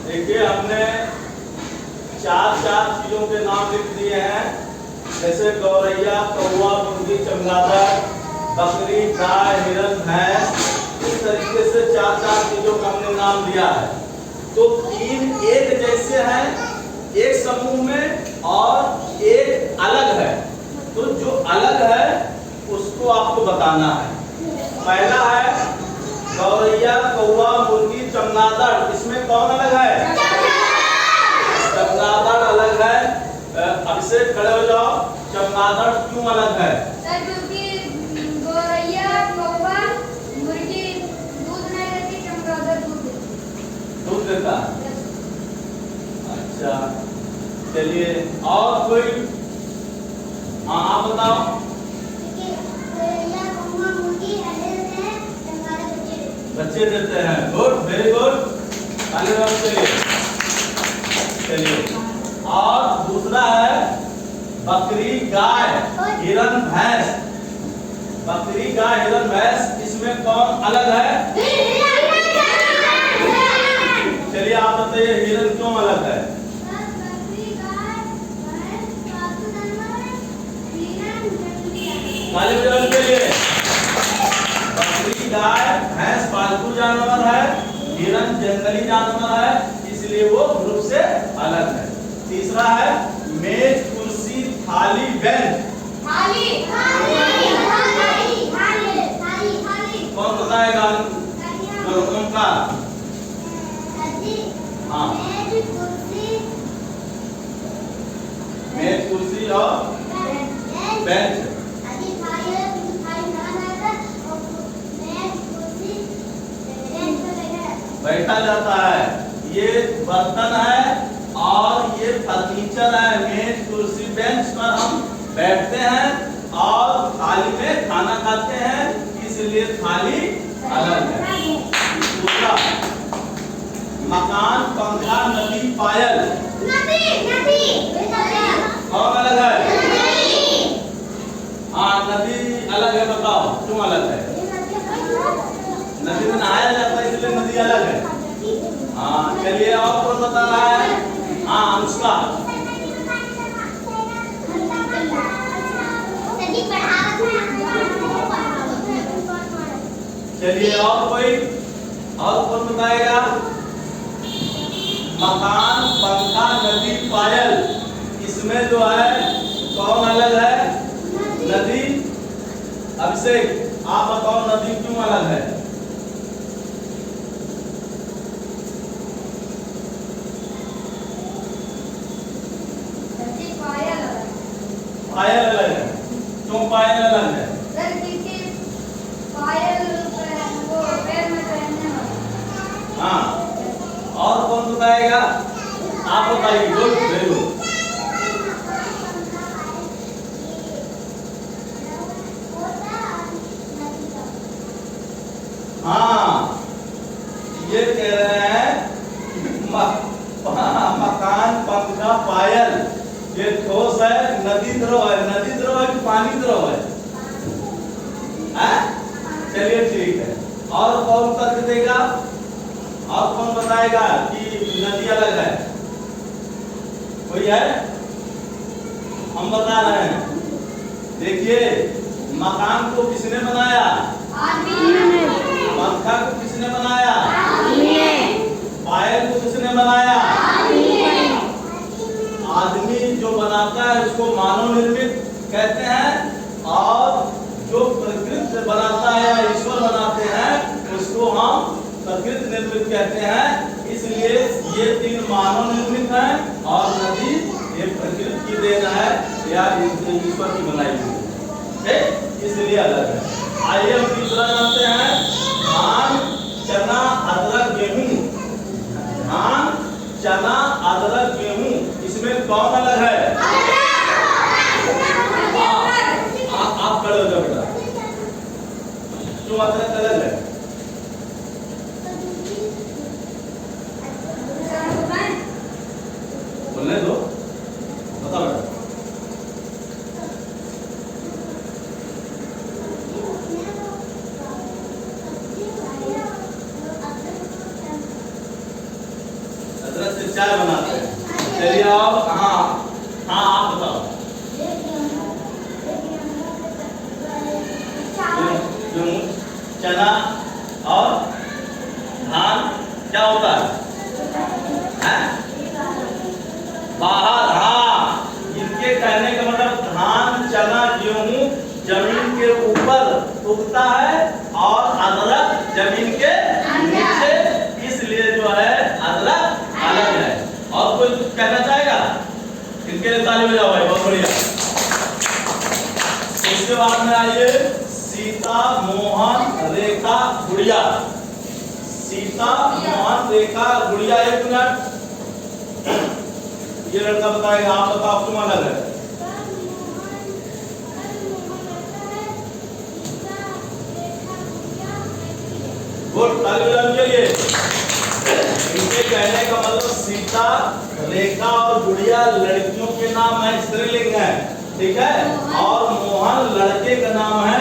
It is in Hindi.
देखिए हमने चार चार चीजों के नाम लिख दिए हैं, जैसे गौरैया, कौवा, मुर्गी, चमगादड़, बकरी, गाय, हिरन, भैंस। इस तरीके से चार चार चीजों का हमने नाम दिया है। तो तीन एक जैसे हैं एक समूह में और एक अलग है। तो जो अलग है उसको आपको बताना है। पहला है गौरैया, कौवा, मुर्गी, चमगादड़। इसमें कौन अलग है? चमगादड़ अलग है। अब से खड़े हो जाओ। चमगादड़ क्यों अलग है? सर क्योंकि गौरैया, कौवा, मुर्गी दूध नहीं देती, चमगादड़ दूध देता है। अच्छा चलिए और कोई? हाँ आप बताओ। बच्चे देते हैं। Good, very good. चलिए और दूसरा है बकरी, गाय, हिरन, भैंस। बकरी, गाय, हिरन, भैंस। इसमें कौन अलग है? चलिए आप बताइए हिरन क्यों अलग है? के लिए बकरी, गाय, भैंस पालतू जानवर है, हिरन जंगली जानवर है, इसलिए वो ग्रुप से अलग है। तीसरा है मेज, कुर्सी, थाली, बेंच। कौन बताएगा लोगों का? हाँ मेज, कुर्सी और बेंच बैठा जाता है। ये बर्तन है और ये फर्नीचर है। मेज, कुर्सी, बेंच पर हम बैठते हैं और थाली में खाना खाते हैं, इसलिए थाली अलग है। दूसरा मकान, पंखा, नदी, पायल। कौन अलग है? हाँ नदी अलग है। बताओ क्यों अलग है? नदी में नहाया जाता है इसलिए नदी अलग है। हाँ चलिए और कौन बता रहा है? हाँ अनुष्का। चलिए और कोई? और कौन बताएगा? मकान, पंखा, नदी, पायल। इसमें जो है कौन अलग है? नदी। अभिषेक आप बताओ नदी क्यों अलग है? पायल अलग है। क्यों पायल अलग है? सर क्योंकि पायल वो पैर में पहनने वाला। हाँ और कौन बताएगा? आप बताइए। Good, very good. हाँ ये कह रहे हैं मकान, पंखा, पायल ये ठोस है, नदी द्रव है। नदी द्रव है कि पानी द्रव है? चलिए ठीक है। और कौन तर्क देगा? और कौन बताएगा कि नदी अलग है? कोई है? हम बता रहे हैं। देखिए मकान को किसने बनाया? पंखा को किसने बनाया? पायल को किसने बनाया? आदमी जो बनाता है उसको मानव निर्मित कहते हैं, और जो प्रकृति बनाता है या ईश्वर बनाते हैं उसको हम प्रकृति निर्मित कहते हैं। इसलिए ये तीन मानव निर्मित हैं और नदी ये प्रकृति की देन है या ईश्वर की बनाई हुई है, इसलिए अलग है। आइए हम तीसरा जानते हैं। धान, चना, अदरक, गेहूं। धान, चना, अदरक, गेहूं। इसमें कौन अलग है? आप खड़े हो जाओ बेटा। क्यों अदरक अलग है? बोलने दो, बताओ बेटा। अदरक से चाय बनाते हैं। चलिए आओ। हाँ हाँ आप बताओ। गेहूं, चना और धान क्या होता है? बाहर। हाँ, इनके कहने का मतलब धान चना गेहूं जमीन के ऊपर उगता है और अदरक जमीन के नीचे, इसलिए जो है अदरक अलग है। और कोई कुछ कहना चाहेगा? इनके लिए ताली बजाओ भाई, बहुत बढ़िया। इसके बाद में आइए सीता मोहन रेखा गुड़िया। सीता मोहन रेखा गुड़िया, 1 मिनट। ये लड़का बताएगा, आप बताओ तुम अलग है। गुड, ताली बजाने के लिए। इनके कहने का मतलब सीता, रेखा और गुड़िया लड़कियों के नाम है, स्त्रीलिंग है, ठीक है। और मोहन लड़के का नाम है,